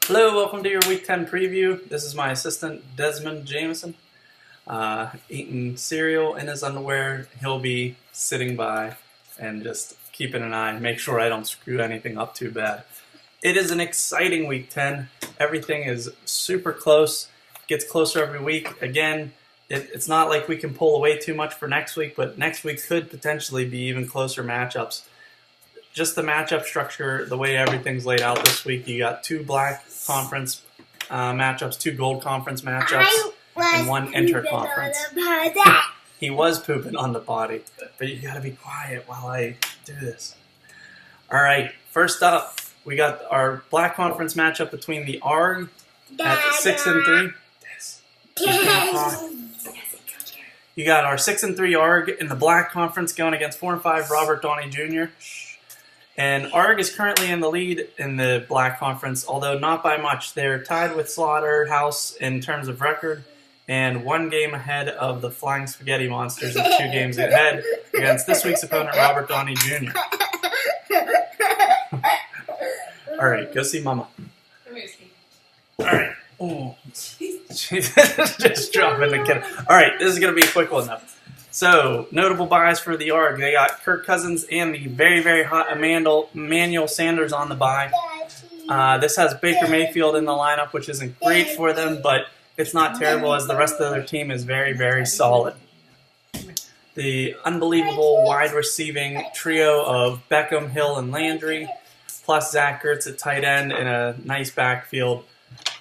Hello, welcome to your Week 10 preview. This is my assistant, Desmond Jameson, eating cereal in his underwear. He'll be sitting by and just keeping an eye, make sure I don't screw anything up too bad. It is an exciting Week 10. Everything is super close, gets closer every week. Again, it's not like we can pull away too much for next week, but next week could potentially be even closer matchups. Just the matchup structure, the way everything's laid out this week, you got two black conference matchups, two gold conference matchups, and one inter-conference. He was pooping on the potty, but you gotta be quiet while I do this. All right, first up, we got our black conference matchup between the ARG at 6-3. You got our 6-3 ARG in the black conference going against 4-5 Robert Downey Jr. And ARG is currently in the lead in the Black Conference, although not by much. They're tied with Slaughterhouse in terms of record, and one game ahead of the Flying Spaghetti Monsters and 2 games ahead against this week's opponent, Robert Downey Jr. All right, go see Mama. All right. Oh, she's just dropping the kid. All right, this is going to be a quick one, though. So, notable buys for the ARG. They got Kirk Cousins and the very, very hot Emmanuel Sanders on the buy. This has Baker Mayfield in the lineup, which isn't great for them, but it's not terrible as the rest of their team is very, very solid. The unbelievable wide receiving trio of Beckham, Hill, and Landry, plus Zach Ertz at tight end in a nice backfield.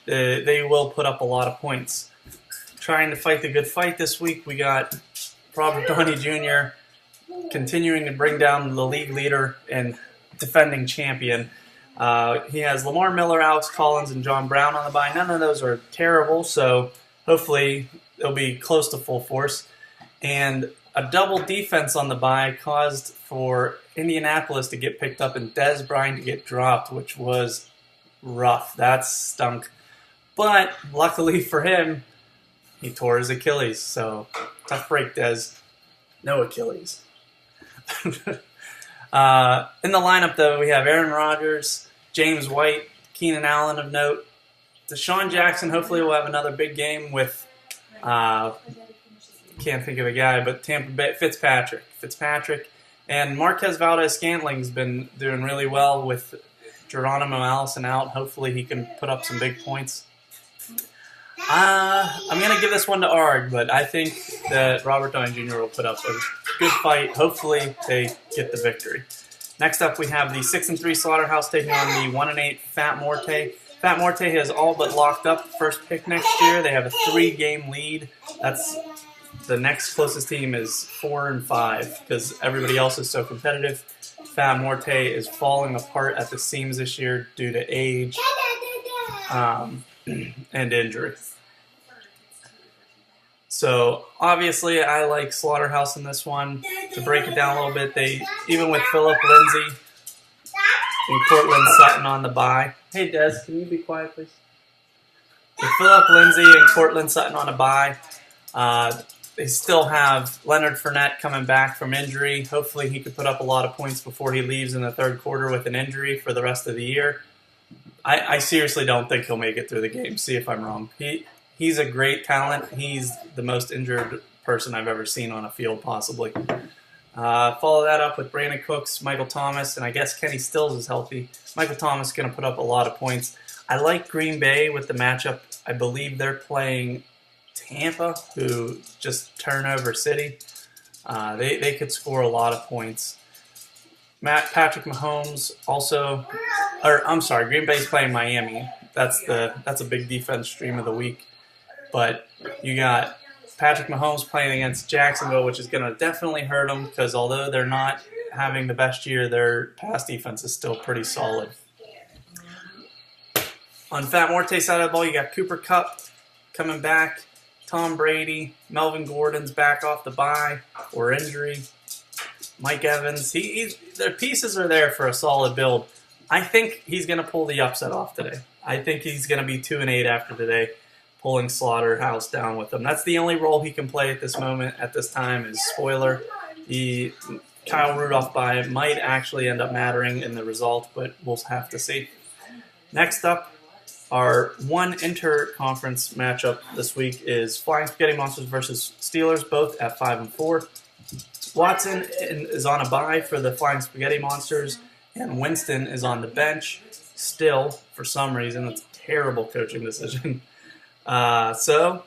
They will put up a lot of points. Trying to fight the good fight this week, we got Robert Downey Jr. continuing to bring down the league leader and defending champion. He has Lamar Miller, Alex Collins, and John Brown on the bye. None of those are terrible, so hopefully they'll be close to full force. And a double defense on the bye caused for Indianapolis to get picked up and Dez Bryant to get dropped, which was rough. That stunk. But luckily for him, he tore his Achilles, so tough break, Dez. No Achilles. In the lineup, though, we have Aaron Rodgers, James White, Keenan Allen of note. Deshaun Jackson hopefully will have another big game with, can't think of a guy, but Tampa Bay, Fitzpatrick. And Marquez Valdez-Scantling's been doing really well with Geronimo Allison out. Hopefully he can put up some big points. I'm going to give this one to ARG, but I think that Robert Downey Jr. will put up a good fight. Hopefully they get the victory. Next up, we have the 6-3 Slaughterhouse taking on the 1-8 Fat Morte. Fat Morte has all but locked up the first pick next year. They have a 3-game lead. That's the next closest team is 4-5 because everybody else is so competitive. Fat Morte is falling apart at the seams this year due to age and injury. So obviously I like Slaughterhouse in this one. To break it down a little bit, even with Philip Lindsay and Cortland Sutton on the bye. Hey Des, can you be quiet please? With Philip Lindsay and Cortland Sutton on a bye, they still have Leonard Fournette coming back from injury. Hopefully he could put up a lot of points before he leaves in the third quarter with an injury for the rest of the year. I seriously don't think he'll make it through the game. See if I'm wrong. He's a great talent. He's the most injured person I've ever seen on a field, possibly. Follow that up with Brandon Cooks, Michael Thomas, and I guess Kenny Stills is healthy. Michael Thomas is going to put up a lot of points. I like Green Bay with the matchup. I believe they're playing Tampa, who just turnover city. They could score a lot of points. Patrick Mahomes also, Green Bay's playing Miami. That's a big defense stream of the week. But you got Patrick Mahomes playing against Jacksonville, which is going to definitely hurt them because although they're not having the best year, their pass defense is still pretty solid. On Fat Morte's side of the ball, you got Cooper Kupp coming back, Tom Brady, Melvin Gordon's back off the bye or injury. Mike Evans, their pieces are there for a solid build. I think he's going to pull the upset off today. I think he's going to be 2-8 after today, pulling Slaughterhouse down with them. That's the only role he can play at this moment, at this time, is spoiler. Kyle Rudolph bye might actually end up mattering in the result, but we'll have to see. Next up, Our one inter-conference matchup this week is Flying Spaghetti Monsters versus Steelers, both at 5-4. Watson is on a bye for the Flying Spaghetti Monsters, and Winston is on the bench still for some reason. It's a terrible coaching decision. So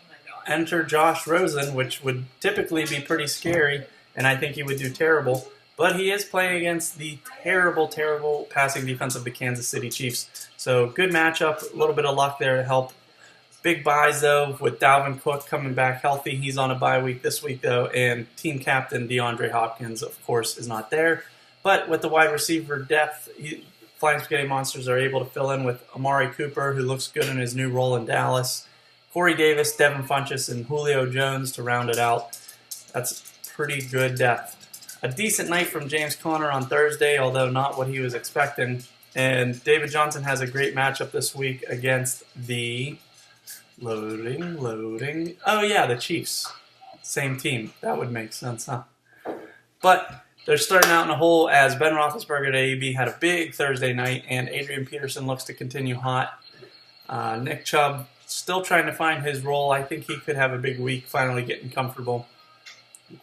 enter Josh Rosen, which would typically be pretty scary, and I think he would do terrible. But he is playing against the terrible, terrible passing defense of the Kansas City Chiefs. So good matchup, a little bit of luck there to help. Big buys, though, with Dalvin Cook coming back healthy. He's on a bye week this week, though, and team captain DeAndre Hopkins, of course, is not there. But with the wide receiver depth, Flying Spaghetti Monsters are able to fill in with Amari Cooper, who looks good in his new role in Dallas, Corey Davis, Devin Funchess, and Julio Jones to round it out. That's pretty good depth. A decent night from James Conner on Thursday, although not what he was expecting. And David Johnson has a great matchup this week against the the Chiefs. Same team. That would make sense, huh? But they're starting out in a hole as Ben Roethlisberger at AEB had a big Thursday night, and Adrian Peterson looks to continue hot. Nick Chubb still trying to find his role. I think he could have a big week, finally getting comfortable.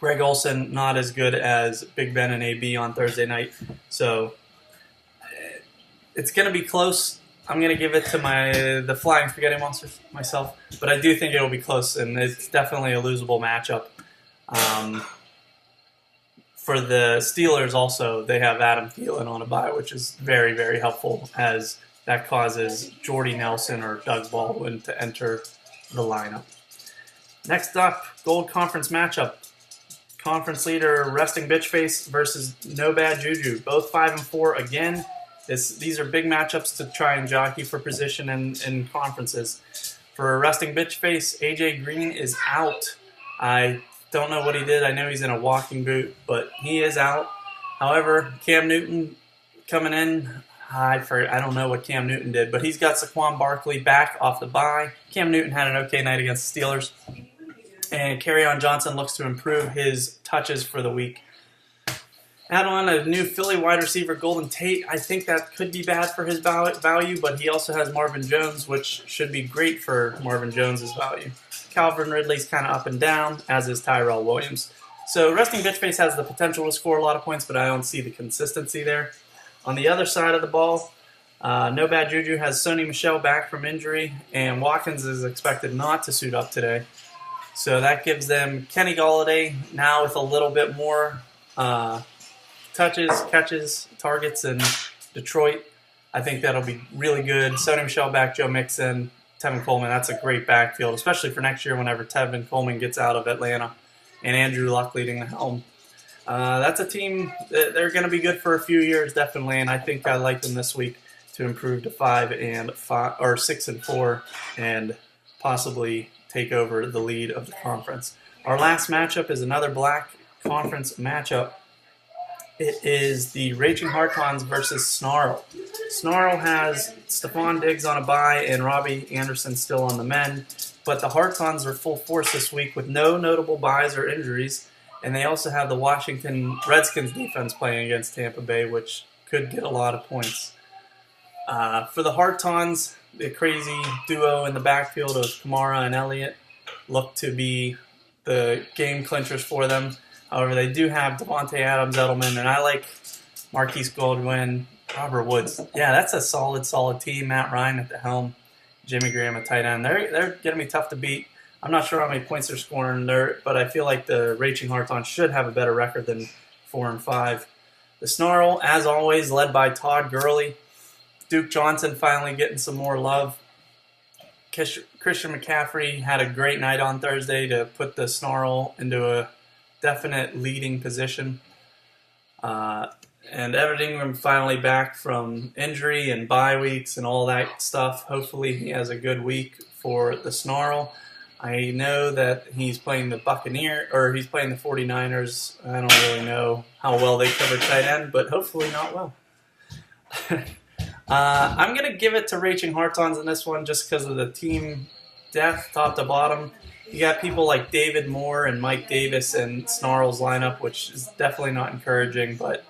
Greg Olsen, not as good as Big Ben and AB on Thursday night. So it's going to be close. I'm going to give it to the Flying Spaghetti Monsters myself. But I do think it'll be close, and it's definitely a losable matchup. For the Steelers also, they have Adam Thielen on a bye, which is very, very helpful as that causes Jordy Nelson or Doug Baldwin to enter the lineup. Next up, Gold Conference matchup. Conference leader Resting Bitchface versus No Bad Juju. Both 5-4 again. These are big matchups to try and jockey for position in conferences. For Resting Bitchface, AJ Green is out. I don't know what he did. I know he's in a walking boot, but he is out. However, Cam Newton coming in. I don't know what Cam Newton did, but he's got Saquon Barkley back off the bye. Cam Newton had an okay night against the Steelers. And Kerryon Johnson looks to improve his touches for the week. Add on a new Philly wide receiver, Golden Tate. I think that could be bad for his value, but he also has Marvin Jones, which should be great for Marvin Jones' value. Calvin Ridley's kind of up and down, as is Tyrell Williams. So Resting Bitchface has the potential to score a lot of points, but I don't see the consistency there. On the other side of the ball, No Bad Juju has Sony Michel back from injury, and Watkins is expected not to suit up today. So that gives them Kenny Golladay now with a little bit more touches, catches, targets in Detroit. I think that'll be really good. Sony Michel back, Joe Mixon, Tevin Coleman. That's a great backfield, especially for next year whenever Tevin Coleman gets out of Atlanta. And Andrew Luck leading the helm. That's a team that they're going to be good for a few years, definitely. And I think I like them this week to improve to 6-4 and possibly take over the lead of the conference. Our last matchup is another Black Conference matchup. It is the Raging Hartons versus Snarl. Snarl has Stephon Diggs on a bye and Robbie Anderson still on the mend, but the Hartons are full force this week with no notable buys or injuries, and they also have the Washington Redskins defense playing against Tampa Bay, which could get a lot of points. For the Hartons, the crazy duo in the backfield of Kamara and Elliott look to be the game clinchers for them. However, they do have Devontae Adams, Edelman, and I like Marquise Goldwyn, Robert Woods. Yeah, that's a solid team. Matt Ryan at the helm, Jimmy Graham at tight end. They're going to be tough to beat. I'm not sure how many points they're scoring there, but I feel like the Raging Hartons should have a better record than 4-5. The Snarl, as always, led by Todd Gurley. Duke Johnson finally getting some more love. Christian McCaffrey had a great night on Thursday to put the Snarl into a definite leading position. And Evan Ingram finally back from injury and bye weeks and all that stuff. Hopefully he has a good week for the Snarl. I know that he's playing the he's playing the 49ers. I don't really know how well they cover tight end, but hopefully not well. I'm going to give it to Raging Hartons in this one just because of the team depth, top to bottom. You got people like David Moore and Mike Davis in Snarl's lineup, which is definitely not encouraging. But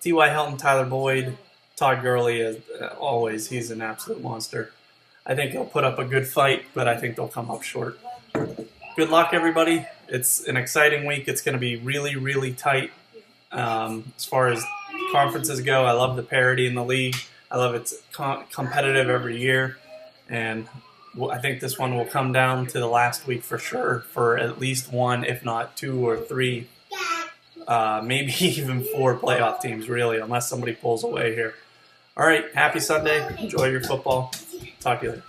T.Y. Hilton, Tyler Boyd, Todd Gurley, as always, he's an absolute monster. I think they'll put up a good fight, but I think they'll come up short. Good luck, everybody. It's an exciting week. It's going to be really, really tight as far as conferences go. I love the parity in the league. I love it's competitive every year. And I think this one will come down to the last week for sure for at least one, if not 2 or 3, maybe even 4 playoff teams, really, unless somebody pulls away here. All right, happy Sunday. Enjoy your football. Talk to you later.